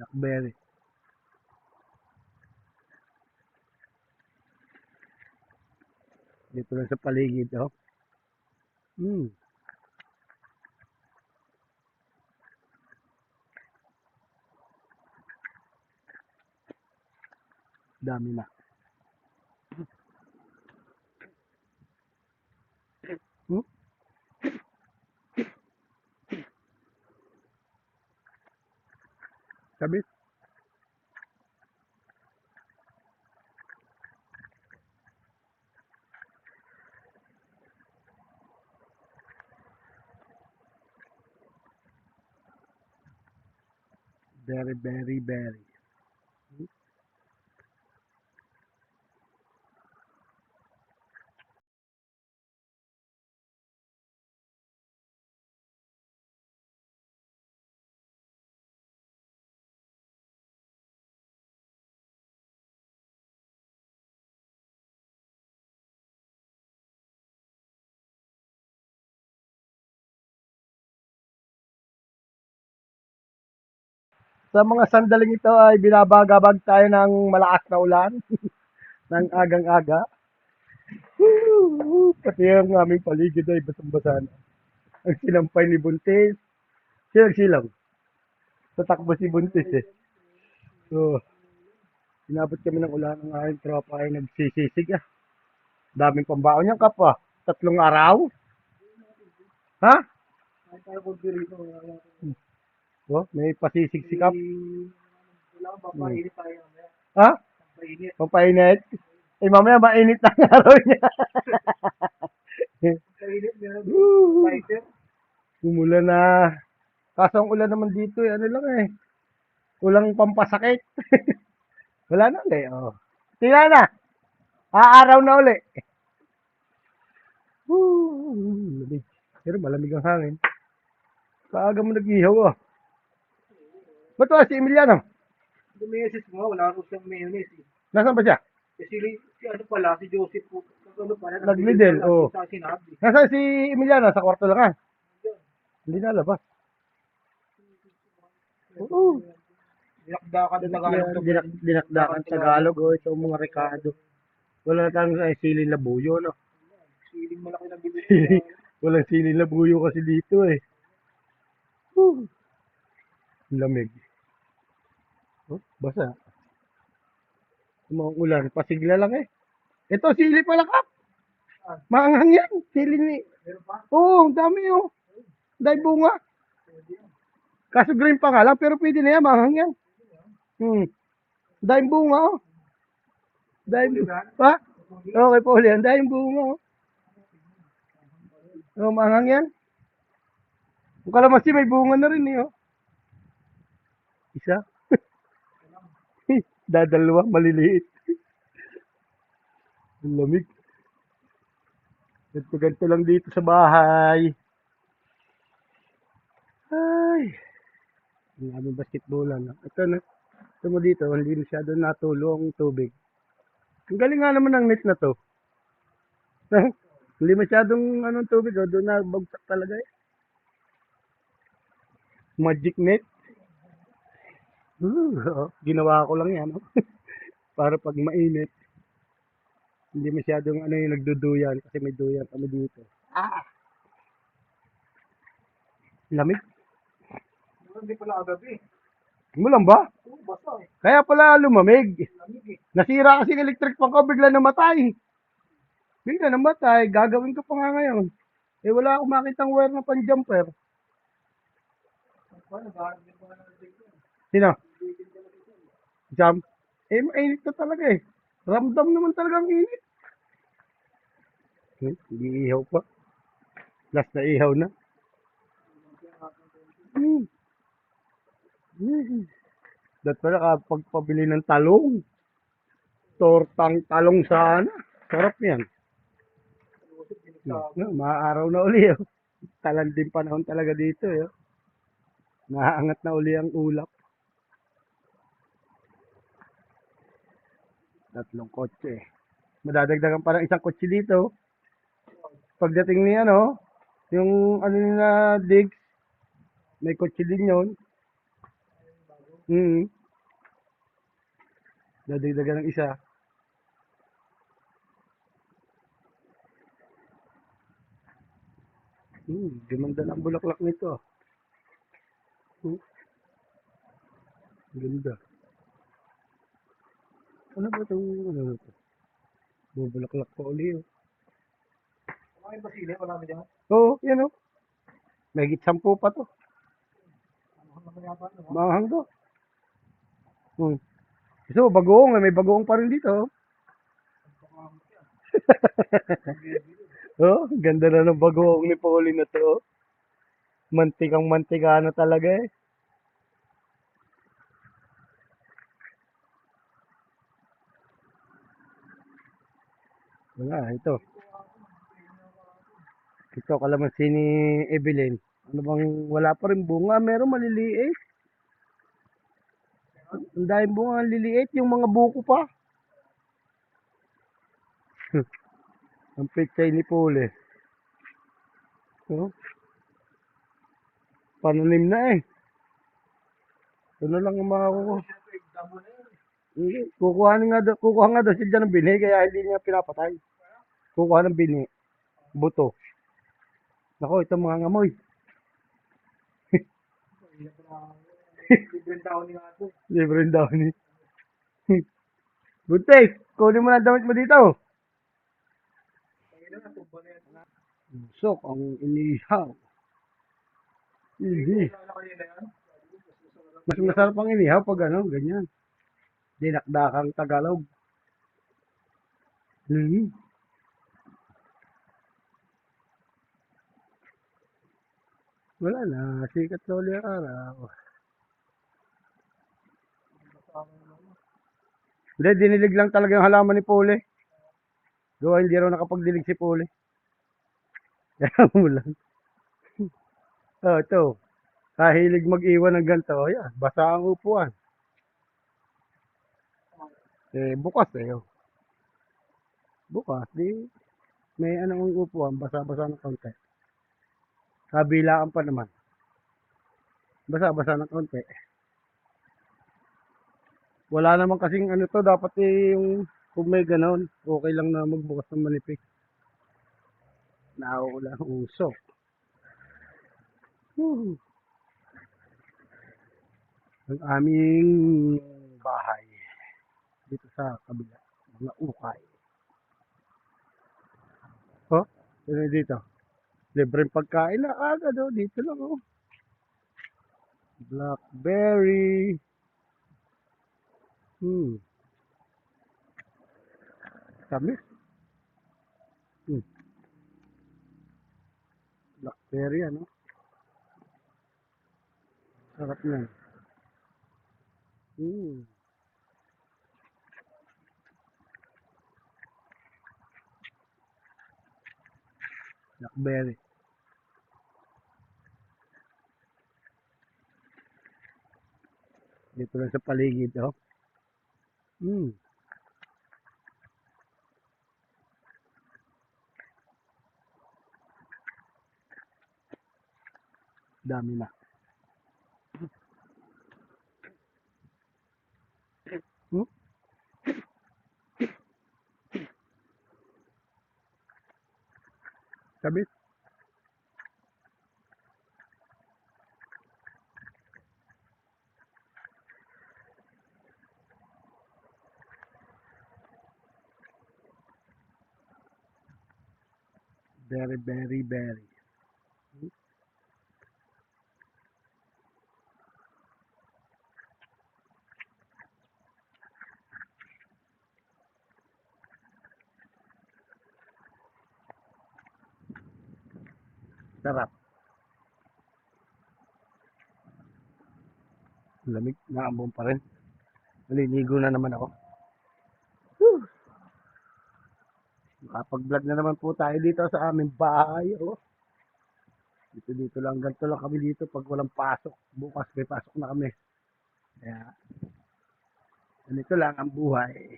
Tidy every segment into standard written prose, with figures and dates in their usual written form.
Blackberry. Dito lang sa paligid, oh. Hmm. Dami na. Hmm? Sabi? Very, very, very. Sa mga sandaling ito ay binabagabag tayo ng malakas na ulan ng agang-aga. Pati ang aming paligid ay basang-basa na. Ang sinampay ni Buntis. Silang-silang. Tatakbo si Buntis eh. So, inabot kami ng ulan ng aking tropa ay nagsisisig ah. Daming pambaon niyang kapwa. 3 araw. Ha? Oh, may pasisig si Kap. Ha? Pampainit? Eh, mamaya mainit na ang araw niya. Umulan na. Kaso ang ulan naman dito, eh, ano lang eh. Ulang pampasakit. Wala na ulit, oh. Tingnan na. Aaraw na uli. Lamig. Pero malamig ang hangin. Kaaga mo nag-ihaw, oh. Ba't wala si Emiliano? Dumeses mo, wala ko siyang mayonnaise eh. Nasaan ba siya? Kasi si ano pala, si Joseph po, ano pala, Nag-Lidl, oh. sa sinabi. Nasaan si Emiliano? Sa kwarto lang, ah. Hindi nalabas. Oo. Dinakdakan Tagalog. Dinakdakan Tagalog, oh. Ito ang mga Ricardo. Wala na tayong silin labuyo, no? Siling malaki na bibili. Walang silin labuyo kasi dito, eh. Woo. Lamig. Oh, basa. Mga ulan, pasigla lang eh. Ito, sili pala Kap. Maanghang yan. Sili ni. Oo, dami oh. Dahil bunga. Kaso green pa nga lang, pero pwede na yan, maanghang yan. Dahil bunga oh. Dahil, ha? Okay po ulit. Dahil bunga oh. Oh, maanghang yan. Ang kalamansi may bunga na rin eh oh. Isa. Dadalawa, maliliit. Ang lamig. Ganto lang dito sa bahay. Ay. Ang aming basketballan. Ito na. Ito mo dito, hindi masyado natulo ang tubig. Ang galing nga naman ng net na to. Hindi masyadong anong tubig, oh. Doon na bagsak talaga eh. Magic net. Ginawa ko lang yan. Oh. Para pag mainit, hindi masyadong ano yung nagduduyan kasi may duyan kami dito. Lamig. Hindi pala agabi. Mulan ba? Oo, basta eh. Kaya pala lumamig. Lamig eh. Nasira kasi yung electric fan ko, bigla namatay. Bigla namatay, gagawin ko pa nga ngayon. Eh wala akong makitang wire na pan-jumper. Ano, naghahanap din pa ng dito. Sino? Jam? Eh mainit na talaga eh. Ramdam naman talaga ang init. Hindi ihaw pa. Last na ihaw na. Hmm. Dat pala kapag pabili ng talong. Tortang talong sana. Sarap yan. Maaaraw na uli. Oh. Talandim panahon talaga dito. Eh. Naaangat na uli ang ulap. 3 kotse. Madadagdagan pa ng 1 kotse dito. Pagdating ni ano, yung ano na digs, may kotse din yun. Hmm. Dadagdagan ng isa. Gumanda na ang bulaklak nito. Hmm, ganda. Ano ba itong ano na to? Bubulaklak pa uli oh. Mga yung basili, marami dyan. Oo, yan oh. May higit 10 pa to. Ano naman yata, no? Maanghang to. Hmm. So, bagoong. May bagoong pa rin dito. Oh, oh ganda na ng bagoong ni Pauline na to. Oh. Mantikang mantika na talaga eh. Wala, ito. Ito, kalamansi ni Evelyn. Ano bang wala pa rin bunga? Meron maliliit. Ang daming bunga ang liliit. Yung mga buko pa. Ang pechay ni Pole. Oh, pananim na eh. Ito na lang ang makakuha. Damo na yun. Hindi, kukuha nga daw siya ng bini, kaya hindi niya pinapatay. Kukuha ng bini. Buto. Nako, ito mga ngamoy. Hirap na. Libreng tao ni nga to. Libre daw ni. Buntis, kunin mo na ang damit mo dito. Ayun na, tumba na yan. Sok, ang inihaw. Hindi. Wala na kanina yan. Mas masarap ang inihaw pag ano, ganyan. Dinakdakang Tagalog. Hmm. Wala na, sikat na uli ang araw. Hindi, dinilig lang talaga yung halaman ni Pole. Gawa hindi raw nakapagdilig si Pole. Kaya mo lang. Oh, ito. Kahilig mag-iwan ng ganito. Ayan, basa ang upuan. Eh, bukas eh. Oh. Bukas, di may ano ang upuan, basa-basa ng konti. Kabilaan pa naman. Basa-basa ng konti. Wala naman kasing ano to, dapat eh, yung kung may ganon, okay lang na magbukas ng manipis. Nauulan ang usok. Whew. Ang aming bahay dito sa kabila, mga ukay. Oh, yun dito. Libreng pagkain na agad oh, dito lang oh. Blackberry. Hmm, tamis. Hmm, blackberry ano. Sarap niyan. Hmm, blackberry. Dito lang sa paligid oh. Hmm, dami na. Hmm, tamis. Very, very, very. Sarap. Lamig, naambon pa rin. Naliligo na naman ako. Whew. Makapag-vlog na naman po tayo dito sa aming bahay. Oh. Dito lang, ganito lang kami dito pag walang pasok. Bukas may pasok na kami. Kaya, ganito lang ang buhay.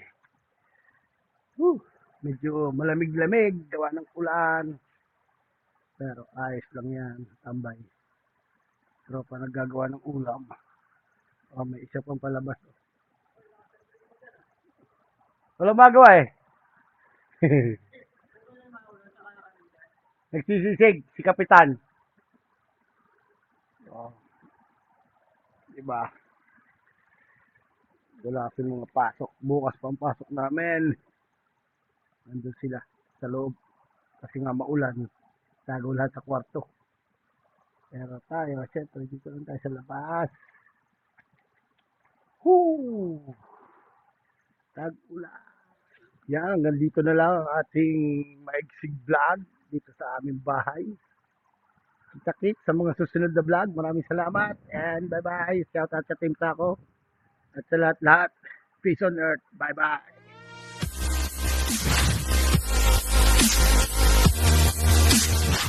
Whew. Medyo malamig-lamig, gawa ng ulan. Pero ayos lang yan, tambay. Tropa naggagawa ng ulam. Oh, may isa pang palabas. Walang magawa eh. Nagsisisig si Kapitan. Oh, diba? Wala kasi mga pasok. Bukas pa ang pasok namin. Nandun sila sa loob. Kasi nga maulan. Tago lahat sa kwarto. Pero tayo, syempre, dito lang tayo sa labas. Woo! Tag-ulan. Yan, hanggang dito na lang ang ating maigsig vlog dito sa aming bahay. Kita-kit sa mga susunod na vlog. Maraming salamat and bye-bye. Shout out sa Team Taco at sa lahat-lahat. Peace on earth. Bye-bye.